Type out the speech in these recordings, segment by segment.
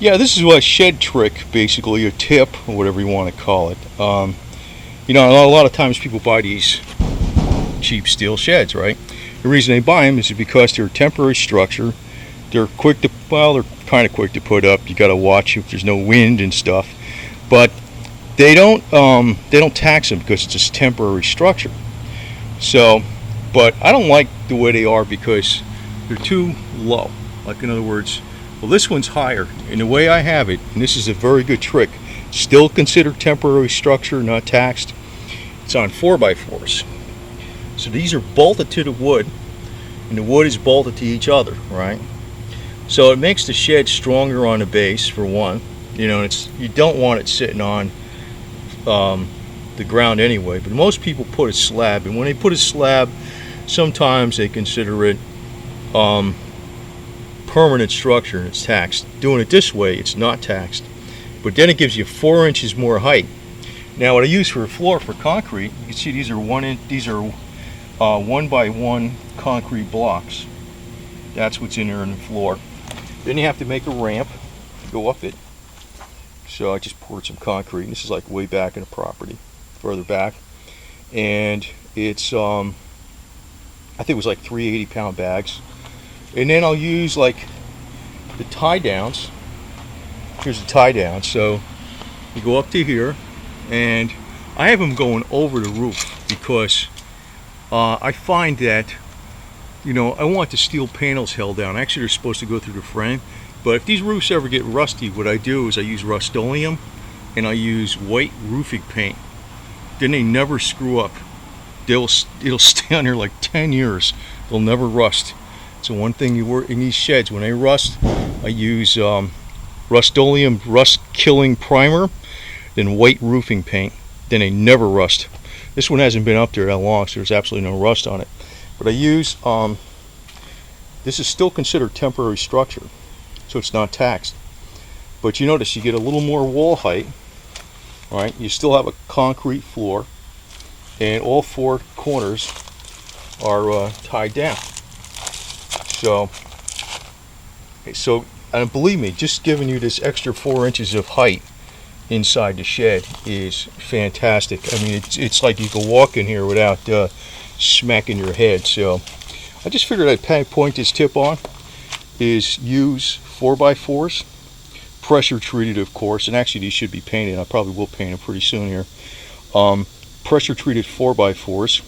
Yeah, this is a shed trick, basically, a tip, or whatever you want to call it. You know, a lot of times people buy these cheap steel sheds, right? The reason they buy them is because they're a temporary structure. They're quick to, well, they're kind of quick to put up. You got to watch if there's no wind and stuff. But they don't tax them because it's a temporary structure. So, but I don't like the way they are because they're too low. Like, in other words, well, this one's higher, and the way I have it, and this is a very good trick, still considered temporary structure, not taxed. It's on 4x4s. So these are bolted to the wood, and the wood is bolted to each other, right? So it makes the shed stronger on the base, for one. You know, you don't want it sitting on the ground anyway, but most people put a slab, and when they put a slab, sometimes they consider it permanent structure and it's taxed. Doing it this way, it's not taxed, but then it gives you 4 inches more height. Now, what I use for a floor for concrete, you can see these are 1x1 concrete blocks. That's what's in there in the floor. Then you have to make a ramp to go up it. So I just poured some concrete. This is like way back in the property, further back, and it's I think it was like 3 80-pound bags. And then I'll use like the tie downs. Here's the tie down. So you go up to here, and I have them going over the roof because I find that, you know, I want the steel panels held down. Actually, they're supposed to go through the frame. But if these roofs ever get rusty, what I do is I use Rust-Oleum and I use white roofing paint. Then they never screw up. It'll stay on there like 10 years. They'll never rust. So one thing you work in these sheds, when they rust, I use Rust-Oleum rust-killing primer, then white roofing paint. Then they never rust. This one hasn't been up there that long, so there's absolutely no rust on it. But I use, this is still considered temporary structure, so it's not taxed. But you notice you get a little more wall height, right? You still have a concrete floor, and all 4 corners are tied down. So, and believe me, just giving you this extra 4 inches of height inside the shed is fantastic. I mean, it's like you can walk in here without smacking your head. So I just figured I'd point this tip on, is use 4x4s, pressure treated, of course, and actually these should be painted. I probably will paint them pretty soon here. Pressure treated 4x4s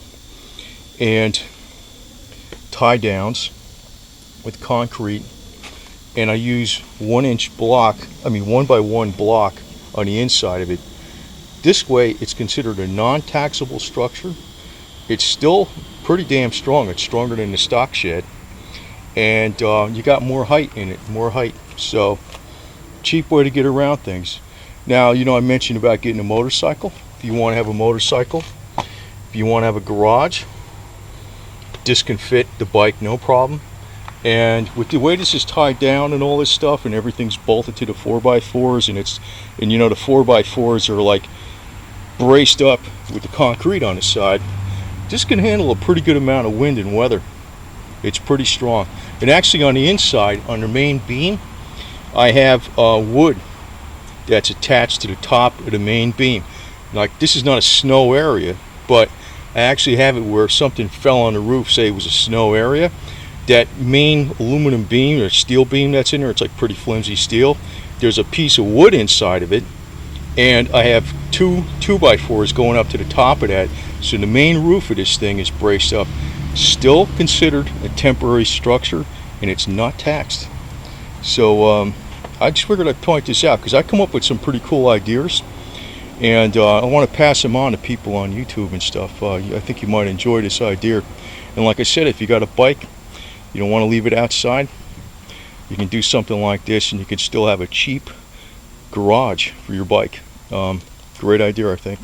and tie downs with concrete, and I use 1-inch block, 1x1 block on the inside of it. This way it's considered a non-taxable structure. It's still pretty damn strong. It's stronger than the stock shed, and you got more height in it, so cheap way to get around things. Now, you know, I mentioned about getting a motorcycle. If you want to have a motorcycle, if you want to have a garage, this can fit the bike no problem. And with the way this is tied down and all this stuff, and everything's bolted to the 4x4s, and you know, the 4x4s are like braced up with the concrete on the side, this can handle a pretty good amount of wind and weather. It's pretty strong. And actually on the inside, on the main beam, I have wood that's attached to the top of the main beam. Like, this is not a snow area, but I actually have it where if something fell on the roof, say it was a snow area, that main aluminum beam or steel beam that's in there, it's like pretty flimsy steel, there's a piece of wood inside of it, and I have 2 2x4s going up to the top of that, so the main roof of this thing is braced up. Still considered a temporary structure, and it's not taxed. So I just figured I'd point this out because I come up with some pretty cool ideas, and I want to pass them on to people on YouTube and stuff. I think you might enjoy this idea. And like I said, if you got a bike, you don't want to leave it outside, you can do something like this, and you can still have a cheap garage for your bike. Great idea, I think.